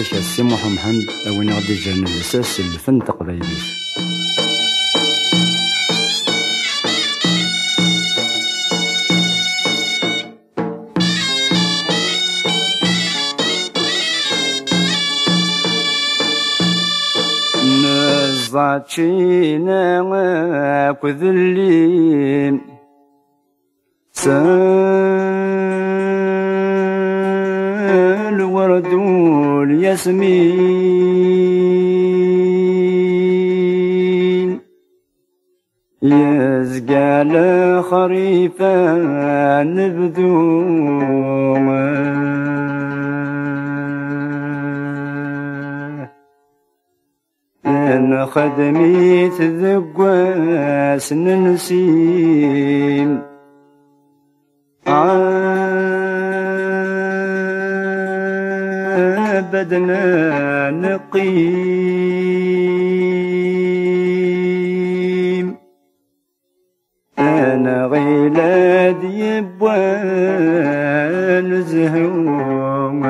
ذاك السي محمد وين غادي جانا الاساس الفن تقبايلي. نزعتشينا كذلين الورد والياسمين يزقال خريفا نبدو أنا خدمي تذقواس ننسين بدنا نقيم أنا غيلاد يبوان زهوم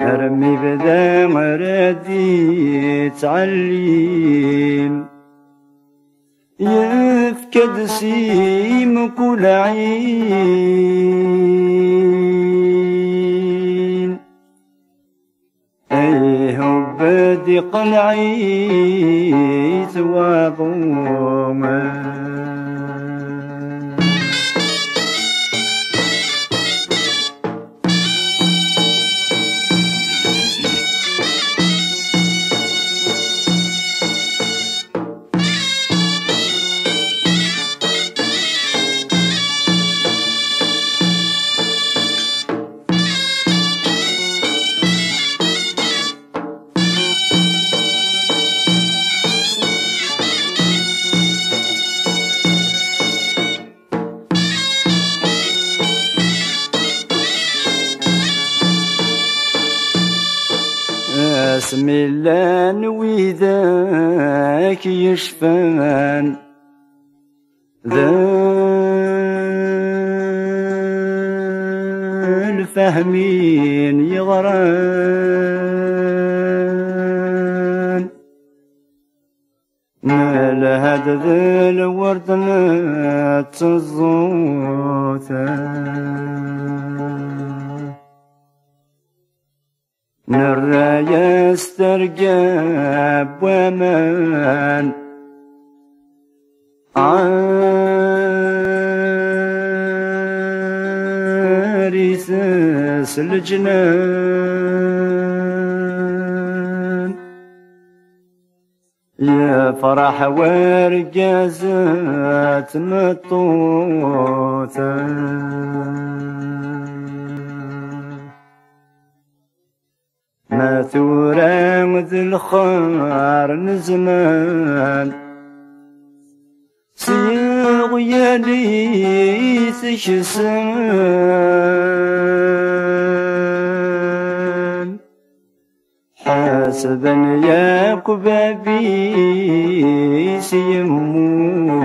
أرمي بدا مرادي تعليم يفكد سيم كل عين أيه بدي قلعي ثوابهما بسم الله نويذاك يشفان ذا الفهمين يغران مال هذا ذا الورد لا تزوثان نرى يسترقب ومن عريس الجنان يا فرح ورقازات مطوطان ما ثورة ذي الخار نزمان سيغ يلي تشسان حاسبا يا كبابي سيموتان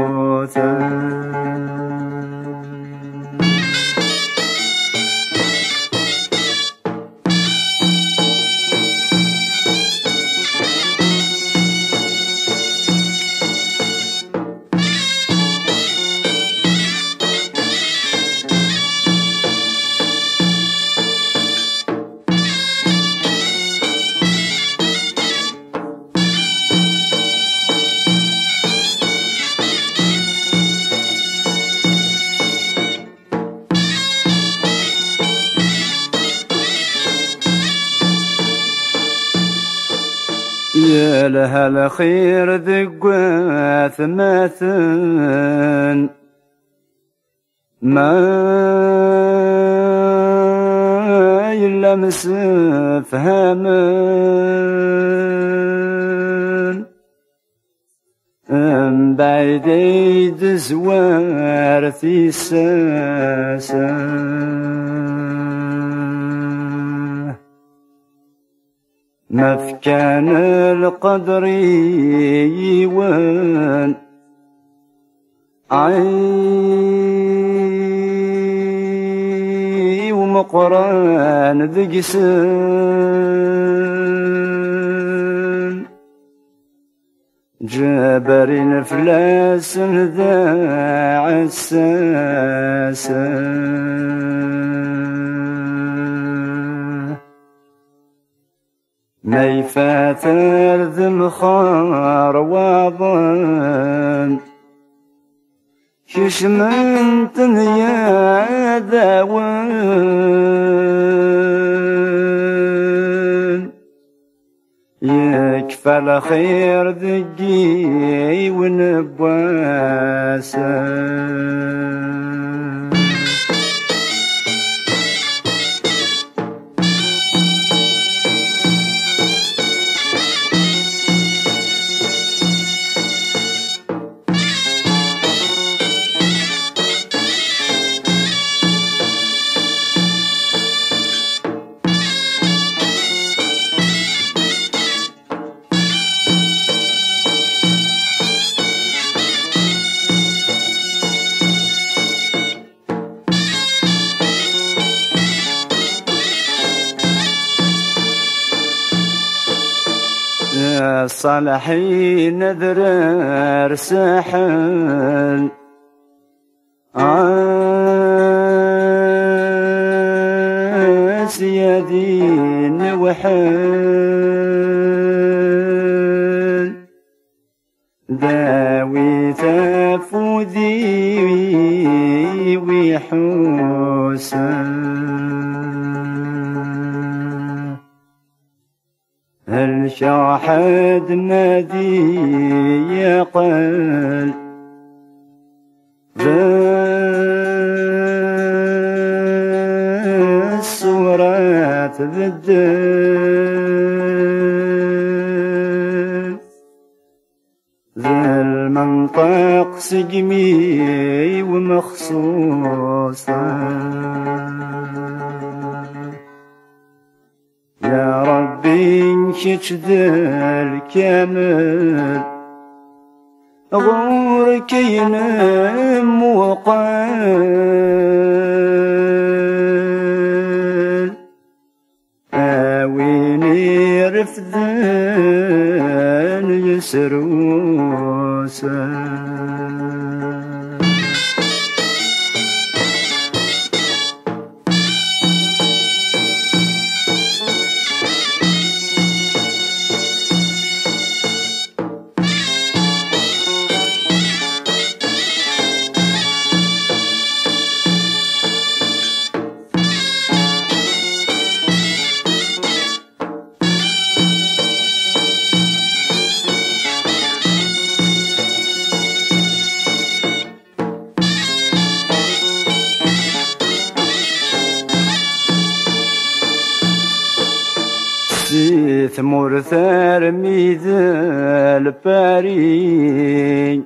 يا لها الخير ذقواث ماثن ما يلمس فهمن بعيد يد زوار في الساسن ما في كان القدر يوان عين قران ذقسن جابرين فلاس ذا عساسا ما يفاتر ذم خار واضن كشمن تنيا ذاون يكفى الخير ذقي ونبواسا الصالحين ذرار ساحل سيادين وحل ذاوي تفوذي وحسن الشاحد نادي يقل بالصورات بالدل ذا المنطق سجمي ومخصوصا يا ربي انشج ذا الكامل غورك ينام وقال آويني رفذان يسروسا ثمور ثار ميذال باري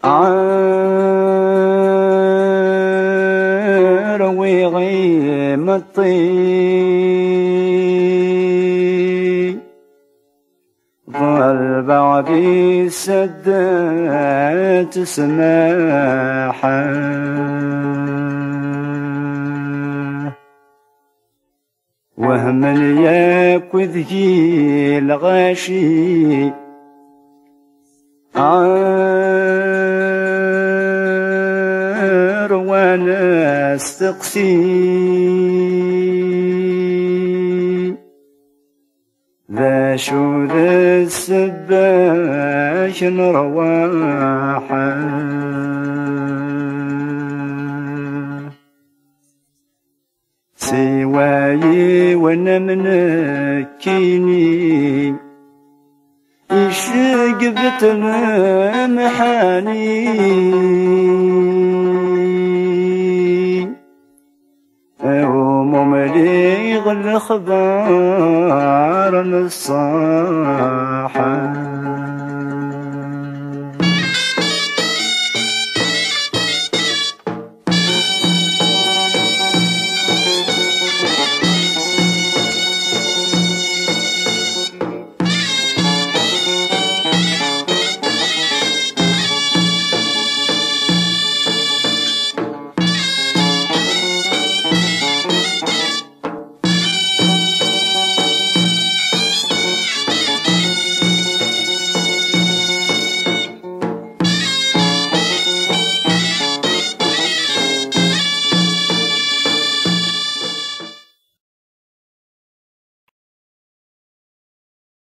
عروي غيم الطين ظل بعدي سدات سماحا وهم ياكذ جي الغاشي وانا استقسي ذا شو ذا السباش رواحا سواي وانا منكيني يشقبت محاني ومملي الخبار الصاحا